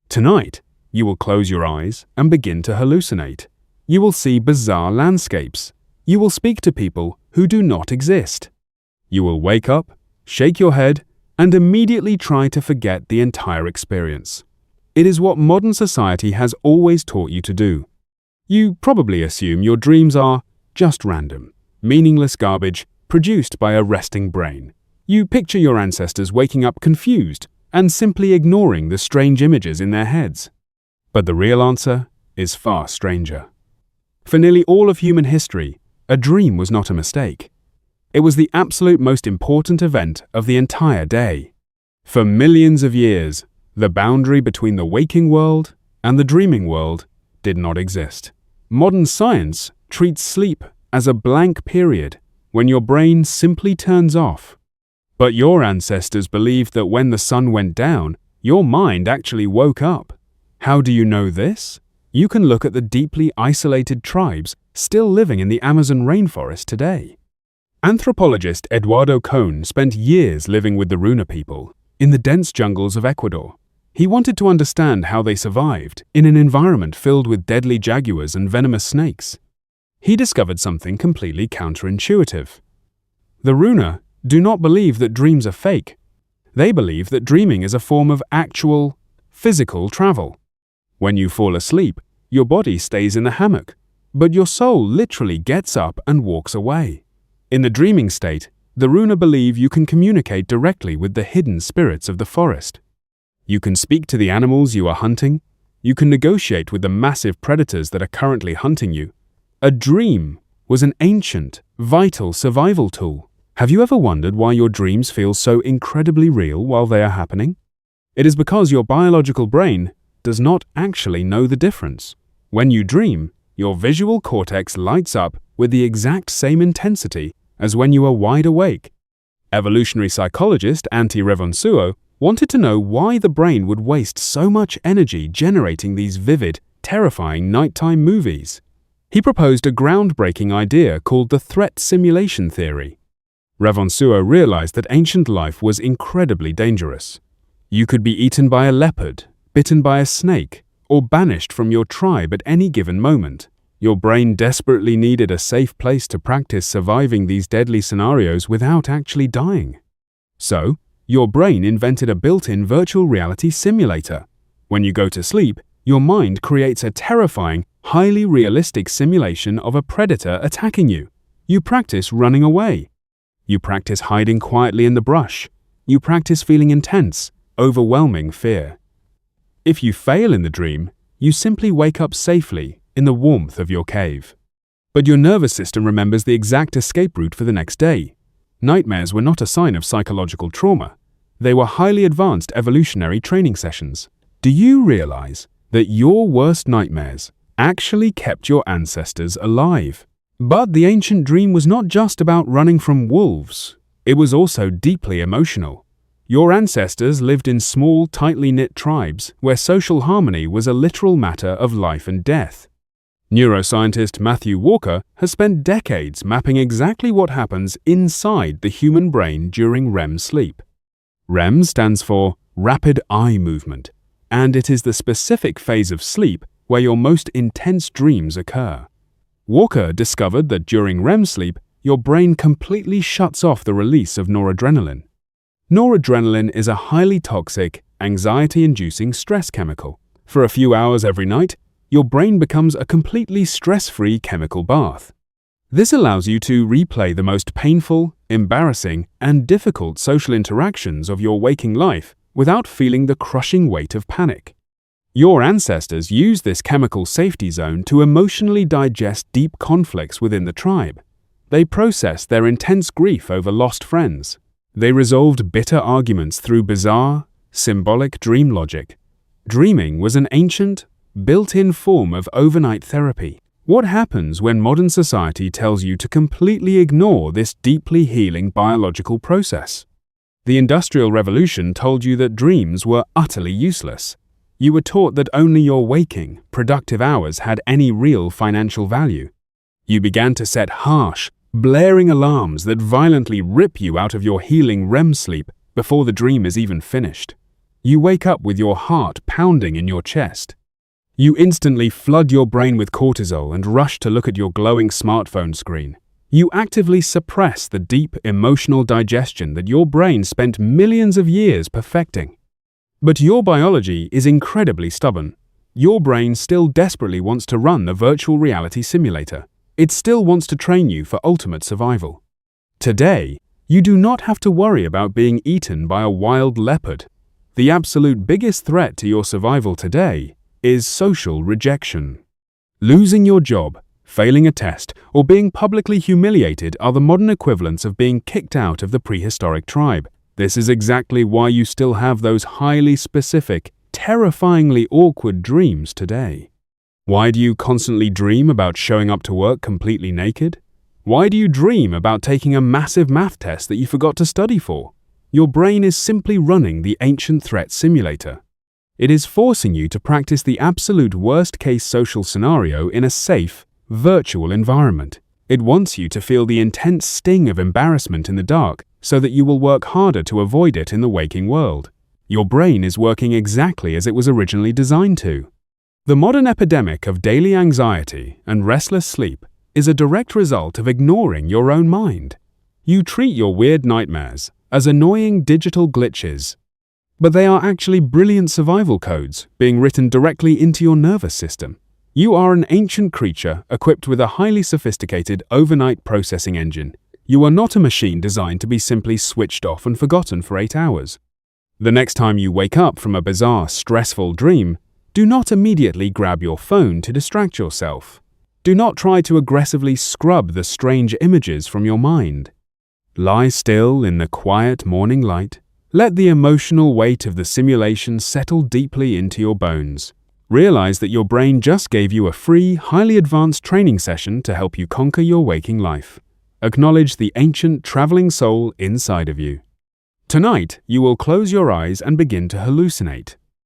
Tonight, you will close your eyes and begin to hallucinate. You will see bizarre landscapes. You will speak to people who do not exist. You will wake up, shake your head, and immediately try to forget the entire experience. It is what modern society has always taught you to do. You probably assume your dreams are just random, meaningless garbage produced by a resting brain. You picture your ancestors waking up confused and simply ignoring the strange images in their heads. But the real answer is far stranger. For nearly all of human history, a dream was not a mistake. It was the absolute most important event of the entire day. For millions of years, the boundary between the waking world and the dreaming world did not exist. Modern science treats sleep as a blank period when your brain simply turns off. But your ancestors believed that when the sun went down, your mind actually woke up. How do you know this? You can look at the deeply isolated tribes still living in the Amazon rainforest today. Anthropologist Eduardo Cohn spent years living with the Runa people in the dense jungles of Ecuador. He wanted to understand how they survived in an environment filled with deadly jaguars and venomous snakes. He discovered something completely counterintuitive. The Runa do not believe that dreams are fake. They believe that dreaming is a form of actual, physical travel. When you fall asleep, your body stays in the hammock, but your soul literally gets up and walks away. In the dreaming state, the Runa believe you can communicate directly with the hidden spirits of the forest. You can speak to the animals you are hunting. You can negotiate with the massive predators that are currently hunting you. A dream was an ancient, vital survival tool. Have you ever wondered why your dreams feel so incredibly real while they are happening? It is because your biological brain does not actually know the difference. When you dream, your visual cortex lights up with the exact same intensity as when you are wide awake. Evolutionary psychologist Antti Revonsuo wanted to know why the brain would waste so much energy generating these vivid, terrifying nighttime movies. He proposed a groundbreaking idea called the threat simulation theory. Revonsuo realized that ancient life was incredibly dangerous. You could be eaten by a leopard, bitten by a snake, or banished from your tribe at any given moment. Your brain desperately needed a safe place to practice surviving these deadly scenarios without actually dying. So, your brain invented a built-in virtual reality simulator. When you go to sleep, your mind creates a terrifying, highly realistic simulation of a predator attacking you. You practice running away. You practice hiding quietly in the brush. You practice feeling intense, overwhelming fear. If you fail in the dream, you simply wake up safely in the warmth of your cave. But your nervous system remembers the exact escape route for the next day. Nightmares were not a sign of psychological trauma. They were highly advanced evolutionary training sessions. Do you realize that your worst nightmares actually kept your ancestors alive? But the ancient dream was not just about running from wolves. It was also deeply emotional. Your ancestors lived in small, tightly knit tribes where social harmony was a literal matter of life and death. Neuroscientist Matthew Walker has spent decades mapping exactly what happens inside the human brain during REM sleep. REM stands for rapid eye movement, and it is the specific phase of sleep where your most intense dreams occur. Walker discovered that during REM sleep, your brain completely shuts off the release of noradrenaline. Noradrenaline is a highly toxic, anxiety-inducing stress chemical. For a few hours every night, your brain becomes a completely stress-free chemical bath. This allows you to replay the most painful, embarrassing, and difficult social interactions of your waking life without feeling the crushing weight of panic. Your ancestors used this chemical safety zone to emotionally digest deep conflicts within the tribe. They processed their intense grief over lost friends. They resolved bitter arguments through bizarre, symbolic dream logic. Dreaming was an ancient, built-in form of overnight therapy. What happens when modern society tells you to completely ignore this deeply healing biological process? The Industrial Revolution told you that dreams were utterly useless. You were taught that only your waking, productive hours had any real financial value. You began to set harsh, blaring alarms that violently rip you out of your healing REM sleep before the dream is even finished. You wake up with your heart pounding in your chest. You instantly flood your brain with cortisol and rush to look at your glowing smartphone screen. You actively suppress the deep emotional digestion that your brain spent millions of years perfecting. But your biology is incredibly stubborn. Your brain still desperately wants to run the virtual reality simulator. It still wants to train you for ultimate survival. Today, you do not have to worry about being eaten by a wild leopard. The absolute biggest threat to your survival today is social rejection. Losing your job, failing a test, or being publicly humiliated are the modern equivalents of being kicked out of the prehistoric tribe. This is exactly why you still have those highly specific, terrifyingly awkward dreams today. Why do you constantly dream about showing up to work completely naked? Why do you dream about taking a massive math test that you forgot to study for? Your brain is simply running the ancient threat simulator. It is forcing you to practice the absolute worst-case social scenario in a safe, virtual environment. It wants you to feel the intense sting of embarrassment in the dark so that you will work harder to avoid it in the waking world. Your brain is working exactly as it was originally designed to. The modern epidemic of daily anxiety and restless sleep is a direct result of ignoring your own mind. You treat your weird nightmares as annoying digital glitches, but they are actually brilliant survival codes being written directly into your nervous system. You are an ancient creature equipped with a highly sophisticated overnight processing engine. You are not a machine designed to be simply switched off and forgotten for 8 hours. The next time you wake up from a bizarre, stressful dream, do not immediately grab your phone to distract yourself. Do not try to aggressively scrub the strange images from your mind. Lie still in the quiet morning light. Let the emotional weight of the simulation settle deeply into your bones. Realize that your brain just gave you a free, highly advanced training session to help you conquer your waking life. Acknowledge the ancient traveling soul inside of you. Tonight, you will close your eyes and begin to hallucinate.